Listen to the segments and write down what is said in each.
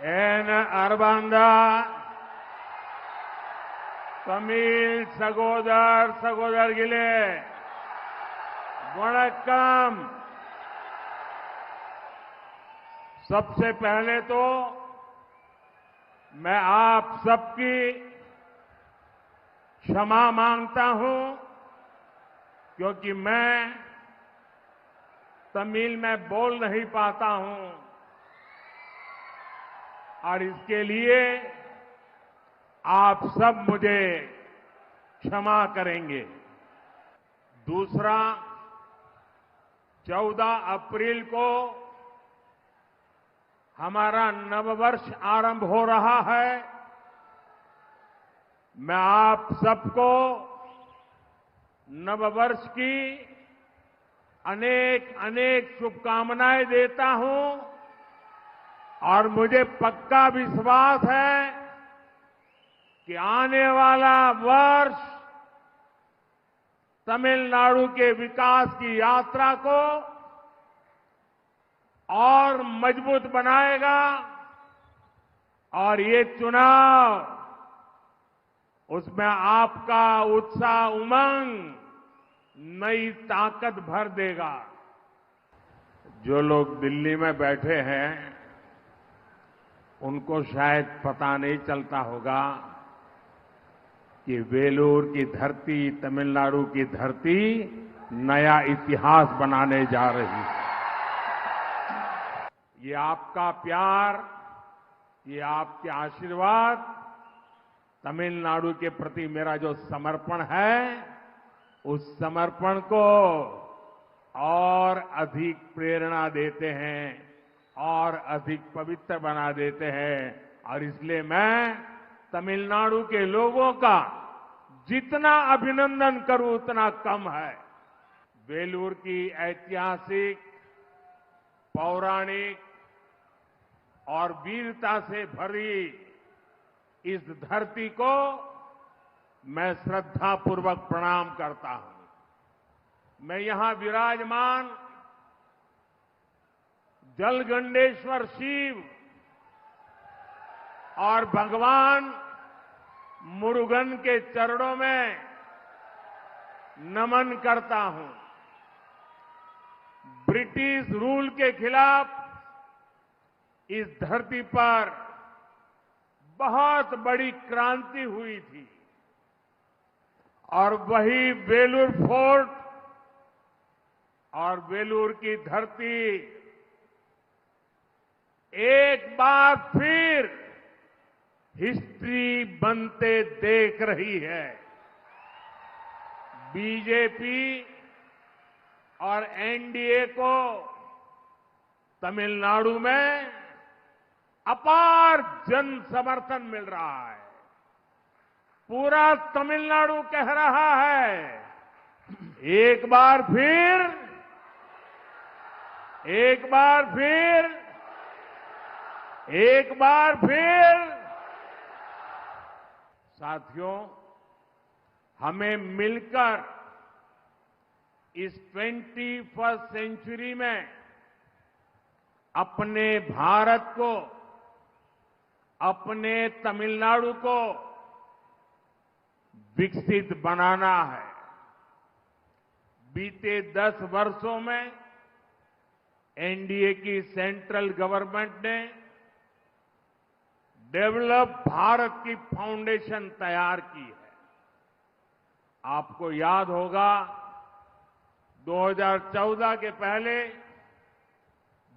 N अरबांदा Tamil सगोदरगिले वणक्कम। सबसे पहले तो मैं आप सबकी क्षमा मांगता हूं क्योंकि मैं तमिल में बोल नहीं पाता हूं और इसके लिए आप सब मुझे क्षमा करेंगे। दूसरा, 14 अप्रैल को हमारा नववर्ष आरंभ हो रहा है। मैं आप सबको नववर्ष की अनेक अनेक शुभकामनाएं देता हूं और मुझे पक्का विश्वास है कि आने वाला वर्ष तमिलनाडु के विकास की यात्रा को और मजबूत बनाएगा और ये चुनाव उसमें आपका उत्साह उमंग नई ताकत भर देगा। जो लोग दिल्ली में बैठे हैं उनको शायद पता नहीं चलता होगा कि वेलूर की धरती, तमिलनाडु की धरती नया इतिहास बनाने जा रही है। ये आपका प्यार, ये आपके आशीर्वाद, तमिलनाडु के प्रति मेरा जो समर्पण है उस समर्पण को और अधिक प्रेरणा देते हैं और अधिक पवित्र बना देते हैं और इसलिए मैं तमिलनाडु के लोगों का जितना अभिनंदन करूं उतना कम है। वेलूर की ऐतिहासिक, पौराणिक और वीरता से भरी इस धरती को मैं श्रद्धापूर्वक प्रणाम करता हूं। मैं यहां विराजमान जलगंडेश्वर शिव और भगवान मुरुगन के चरणों में नमन करता हूं। ब्रिटिश रूल के खिलाफ इस धरती पर बहुत बड़ी क्रांति हुई थी और वही वेलूर फोर्ट और वेलूर की धरती एक बार फिर हिस्ट्री बनते देख रही है। बीजेपी और एनडीए को तमिलनाडु में अपार जन समर्थन मिल रहा है। पूरा तमिलनाडु कह रहा है एक बार फिर साथियों, हमें मिलकर इस 21वीं सेंचुरी में अपने भारत को, अपने तमिलनाडु को विकसित बनाना है। बीते 10 वर्षों में एनडीए की सेंट्रल गवर्नमेंट ने डेवलप भारत की फाउंडेशन तैयार की है। आपको याद होगा 2014 के पहले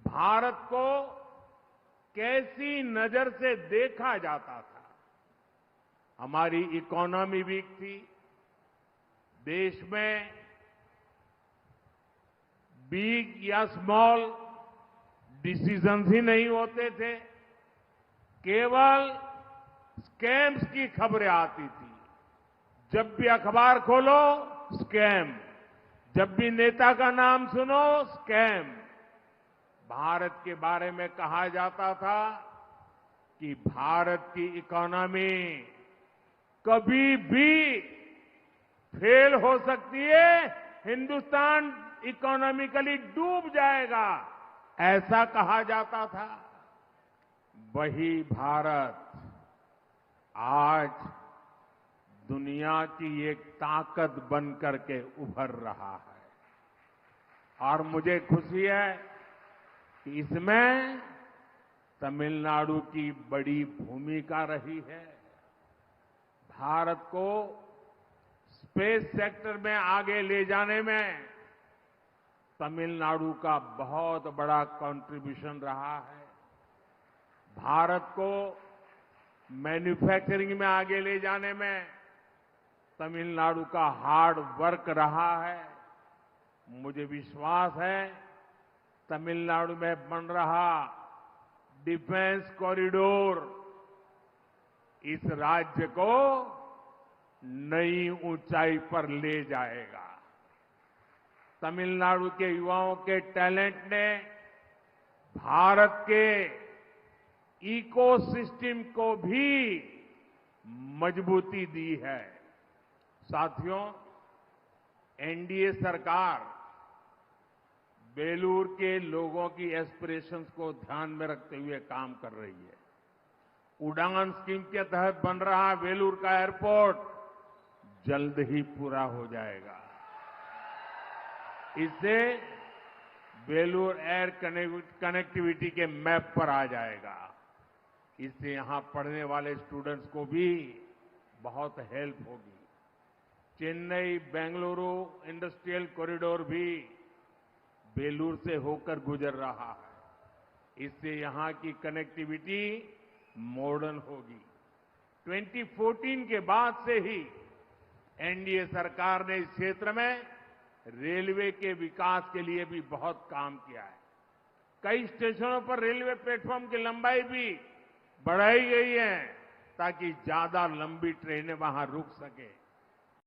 भारत को कैसी नजर से देखा जाता था। हमारी इकोनॉमी वीक थी, देश में बिग या स्मॉल डिसीजंस ही नहीं होते थे, केवल स्कैम्स की खबरें आती थी। जब भी अखबार खोलो स्कैम, जब भी नेता का नाम सुनो स्कैम। भारत के बारे में कहा जाता था कि भारत की इकोनॉमी कभी भी फेल हो सकती है, हिंदुस्तान इकोनॉमिकली डूब जाएगा, ऐसा कहा जाता था। वही भारत आज दुनिया की एक ताकत बन करके उभर रहा है और मुझे खुशी है कि इसमें तमिलनाडु की बड़ी भूमिका रही है। भारत को स्पेस सेक्टर में आगे ले जाने में तमिलनाडु का बहुत बड़ा कंट्रीब्यूशन रहा है। भारत को मैन्युफैक्चरिंग में आगे ले जाने में तमिलनाडु का हार्ड वर्क रहा है। मुझे विश्वास है तमिलनाडु में बन रहा डिफेंस कॉरिडोर इस राज्य को नई ऊंचाई पर ले जाएगा। तमिलनाडु के युवाओं के टैलेंट ने भारत के इकोसिस्टम को भी मजबूती दी है। साथियों, एनडीए सरकार बेलूर के लोगों की एस्पिरेशंस को ध्यान में रखते हुए काम कर रही है। उड़ान स्कीम के तहत बन रहा बेलूर का एयरपोर्ट जल्द ही पूरा हो जाएगा। इससे बेलूर एयर कनेक्टिविटी के मैप पर आ जाएगा। इससे यहां पढ़ने वाले स्टूडेंट्स को भी बहुत हेल्प होगी। चेन्नई बेंगलुरु इंडस्ट्रियल कॉरिडोर भी बेलूर से होकर गुजर रहा है। इससे यहां की कनेक्टिविटी मॉडर्न होगी। 2014 के बाद से ही एनडीए सरकार ने इस क्षेत्र में रेलवे के विकास के लिए भी बहुत काम किया है। कई स्टेशनों पर रेलवे प्लेटफॉर्म की लंबाई भी बढ़ाई गई है ताकि ज्यादा लंबी ट्रेनें वहां रुक सके।